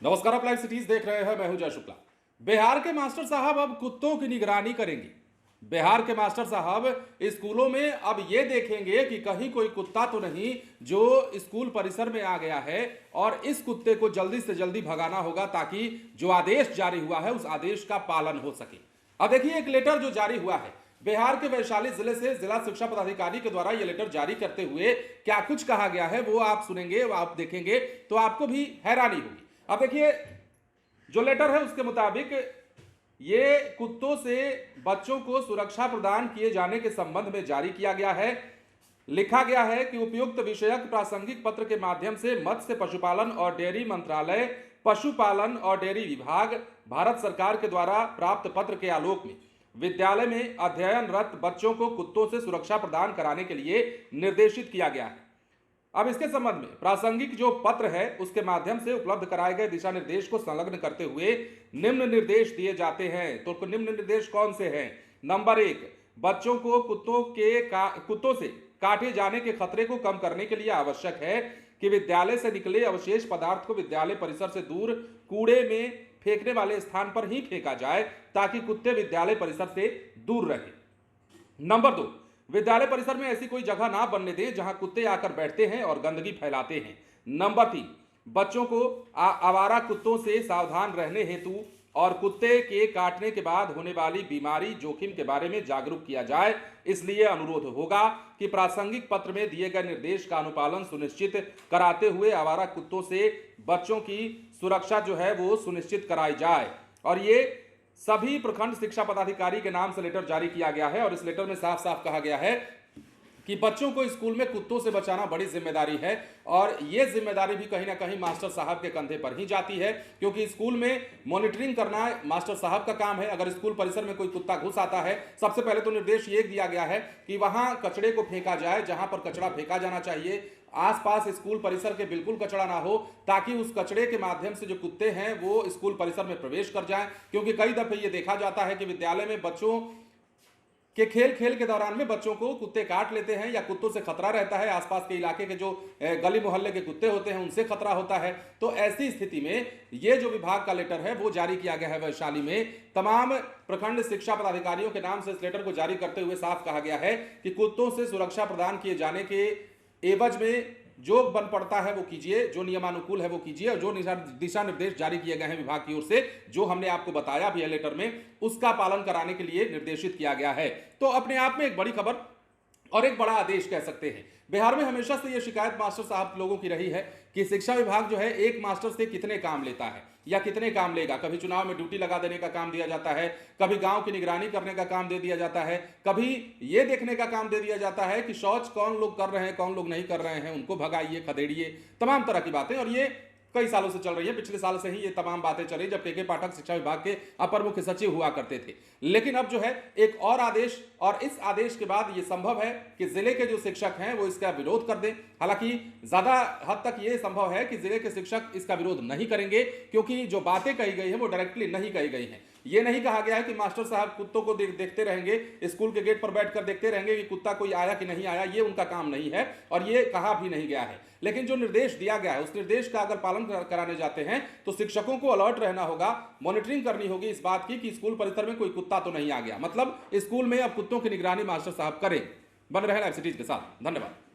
नमस्कार, आप live cities देख रहे हैं। मैं हूं जय शुक्ला। बिहार के मास्टर साहब अब कुत्तों की निगरानी करेंगे। बिहार के मास्टर साहब स्कूलों में अब ये देखेंगे कि कहीं कोई कुत्ता तो नहीं जो स्कूल परिसर में आ गया है, और इस कुत्ते को जल्दी से जल्दी भगाना होगा ताकि जो आदेश जारी हुआ है उस आदेश का पालन हो सके। अब देखिए, एक लेटर जो जारी हुआ है बिहार के वैशाली जिले से जिला शिक्षा पदाधिकारी के द्वारा, यह लेटर जारी करते हुए क्या कुछ कहा गया है वो आप सुनेंगे, वो आप देखेंगे तो आपको भी हैरानी होगी। अब देखिए, जो लेटर है उसके मुताबिक ये कुत्तों से बच्चों को सुरक्षा प्रदान किए जाने के संबंध में जारी किया गया है। लिखा गया है कि उपयुक्त विषयक प्रासंगिक पत्र के माध्यम से मत्स्य पशुपालन और डेयरी मंत्रालय, पशुपालन और डेयरी विभाग, भारत सरकार के द्वारा प्राप्त पत्र के आलोक में विद्यालय में अध्ययनरत बच्चों को कुत्तों से सुरक्षा प्रदान कराने के लिए निर्देशित किया गया है। अब इसके संबंध में प्रासंगिक जो पत्र है उसके माध्यम से उपलब्ध कराए गए दिशा निर्देश को संलग्न करते हुए निम्न निर्देश दिए जाते हैं। तो निम्न निर्देश कौन से हैं? नंबर 1, बच्चों को कुत्तों से काटे जाने के खतरे को कम करने के लिए आवश्यक है कि विद्यालय से निकले अवशेष पदार्थ को विद्यालय परिसर से दूर कूड़े में फेंकने वाले स्थान पर ही फेंका जाए ताकि कुत्ते विद्यालय परिसर से दूर रहे। नंबर 2, विद्यालय परिसर में ऐसी कोई जगह ना बनने दें जहां कुत्ते आकर बैठते हैं और गंदगी फैलाते हैं। नंबर 3, बच्चों को आवारा कुत्तों से सावधान रहने हेतु और कुत्ते के काटने के बाद होने वाली बीमारी जोखिम के बारे में जागरूक किया जाए। इसलिए अनुरोध होगा कि प्रासंगिक पत्र में दिए गए निर्देश का अनुपालन सुनिश्चित कराते हुए आवारा कुत्तों से बच्चों की सुरक्षा जो है वो सुनिश्चित कराई जाए। और ये सभी प्रखंड शिक्षा पदाधिकारी के नाम से लेटर जारी किया गया है और इस लेटर में साफ साफ कहा गया है कि बच्चों को स्कूल में कुत्तों से बचाना बड़ी जिम्मेदारी है, और यह जिम्मेदारी भी कहीं ना कहीं मास्टर साहब के कंधे पर ही जाती है, क्योंकि स्कूल में मॉनिटरिंग करना मास्टर साहब का काम है। अगर स्कूल परिसर में कोई कुत्ता घुस आता है, सबसे पहले तो निर्देश ये दिया गया है कि वहां कचड़े को फेंका जाए जहां पर कचरा फेंका जाना चाहिए। आसपास स्कूल परिसर के बिल्कुल कचरा ना हो, ताकि उस कचड़े के माध्यम से जो कुत्ते हैं वो स्कूल परिसर में प्रवेश कर जाएं। क्योंकि कई दफे ये देखा जाता है कि विद्यालय में बच्चों के खेल के दौरान में बच्चों को कुत्ते काट लेते हैं या कुत्तों से खतरा रहता है। आसपास के इलाके के जो गली मोहल्ले के कुत्ते होते हैं उनसे खतरा होता है। तो ऐसी स्थिति में ये जो विभाग का लेटर है वो जारी किया गया है वैशाली में। तमाम प्रखंड शिक्षा पदाधिकारियों के नाम से इस लेटर को जारी करते हुए साफ कहा गया है कि कुत्तों से सुरक्षा प्रदान किए जाने के एवज में जो बन पड़ता है वो कीजिए, जो नियमानुकूल है वो कीजिए, और जो दिशा निर्देश जारी किए गए हैं विभाग की ओर से, जो हमने आपको बताया भी है लेटर में, उसका पालन कराने के लिए निर्देशित किया गया है। तो अपने आप में एक बड़ी खबर और एक बड़ा आदेश कह सकते हैं। बिहार में हमेशा से यह शिकायत मास्टर साहब लोगों की रही है कि शिक्षा विभाग जो है एक मास्टर से कितने काम लेता है या कितने काम लेगा। कभी चुनाव में ड्यूटी लगा देने का काम दिया जाता है, कभी गांव की निगरानी करने का काम दे दिया जाता है, कभी यह देखने का काम दे दिया जाता है कि शौच कौन लोग कर रहे हैं कौन लोग नहीं कर रहे हैं, उनको भगाइए, खदेड़िए, तमाम तरह की बातें। और ये कई सालों से चल रही है। पिछले साल से ही ये तमाम बातें चल रही जब के पाठक शिक्षा विभाग के अपर मुख्य सचिव हुआ करते थे। लेकिन अब जो है एक और आदेश, और इस आदेश के बाद ये संभव है कि जिले के जो शिक्षक हैं वो इसका विरोध कर दें। हालांकि ज्यादा हद तक ये संभव है कि जिले के शिक्षक इसका विरोध नहीं करेंगे, क्योंकि जो बातें कही गई है वो डायरेक्टली नहीं कही गई हैं। ये नहीं कहा गया है कि मास्टर साहब कुत्तों को देखते रहेंगे, स्कूल के गेट पर बैठकर देखते रहेंगे कि कुत्ता कोई आया कि नहीं आया। ये उनका काम नहीं है और ये कहा भी नहीं गया है। लेकिन जो निर्देश दिया गया है उस निर्देश का अगर पालन कराने जाते हैं तो शिक्षकों को अलर्ट रहना होगा, मॉनिटरिंग करनी होगी इस बात की कि स्कूल परिसर में कोई कुत्ता तो नहीं आ गया। मतलब स्कूल में अब कुत्तों की निगरानी मास्टर साहब करें। बन रहे लाइव सिटीज के साथ। धन्यवाद।